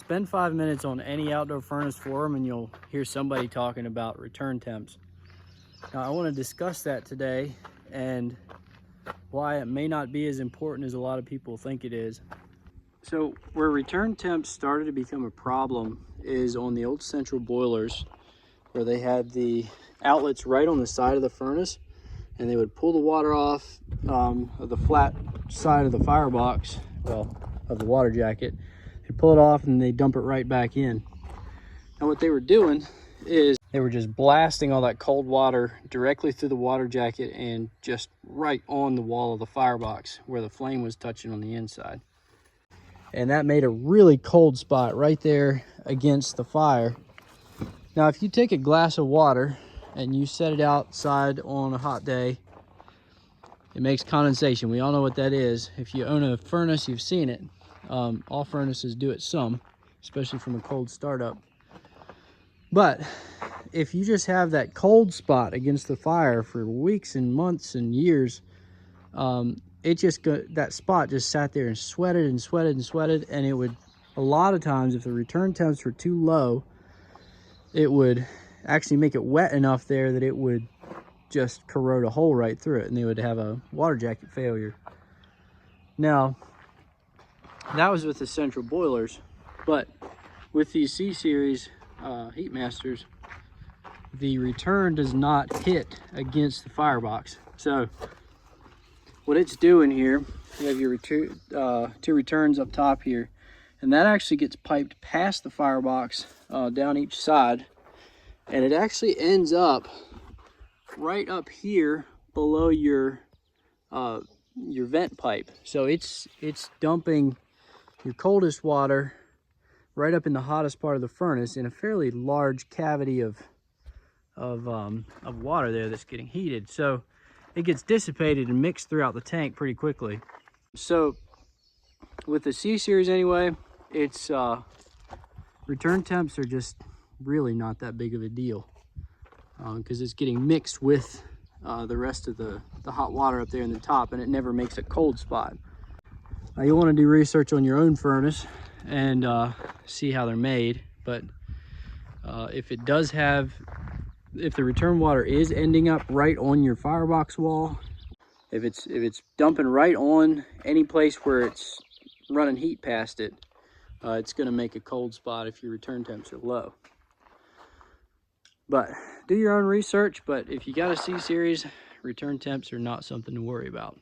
Spend 5 minutes on any outdoor furnace forum and you'll hear somebody talking about return temps. Now I want to discuss that today and why it may not be as important as a lot of people think it is. So where return temps started to become a problem is on the old central boilers, where they had the outlets right on the side of the furnace, and they would pull the water off of the flat side of the firebox, well, of the water jacket. They pull it off and they dump it right back in. And what they were doing is they were just blasting all that cold water directly through the water jacket and just right on the wall of the firebox where the flame was touching on the inside. And that made a really cold spot right there against the fire. Now, if you take a glass of water and you set it outside on a hot day, it makes condensation. We all know what that is. If you own a furnace, you've seen it. All furnaces do it some, especially from a cold startup. But if you just have that cold spot against the fire for weeks and months and years, that spot just sat there and sweated and sweated and sweated, and it would, a lot of times, if the return temps were too low, it would actually make it wet enough there that it would just corrode a hole right through it, and they would have a water jacket failure. Now, that was with the central boilers, but with these C-Series heat masters, the return does not hit against the firebox. So what it's doing here, you have your two returns up top here, and that actually gets piped past the firebox down each side, and it actually ends up right up here below your vent pipe. So it's dumping your coldest water right up in the hottest part of the furnace in a fairly large cavity of water there that's getting heated. So it gets dissipated and mixed throughout the tank pretty quickly. So with the C-Series anyway, it's return temps are just really not that big of a deal because it's getting mixed with the rest of the hot water up there in the top, and it never makes a cold spot. Now you'll want to do research on your own furnace and see how they're made, but if the return water is ending up right on your firebox wall, if it's dumping right on any place where it's running heat past it, it's going to make a cold spot if your return temps are low. But do your own research. But if you got a C-Series, return temps are not something to worry about.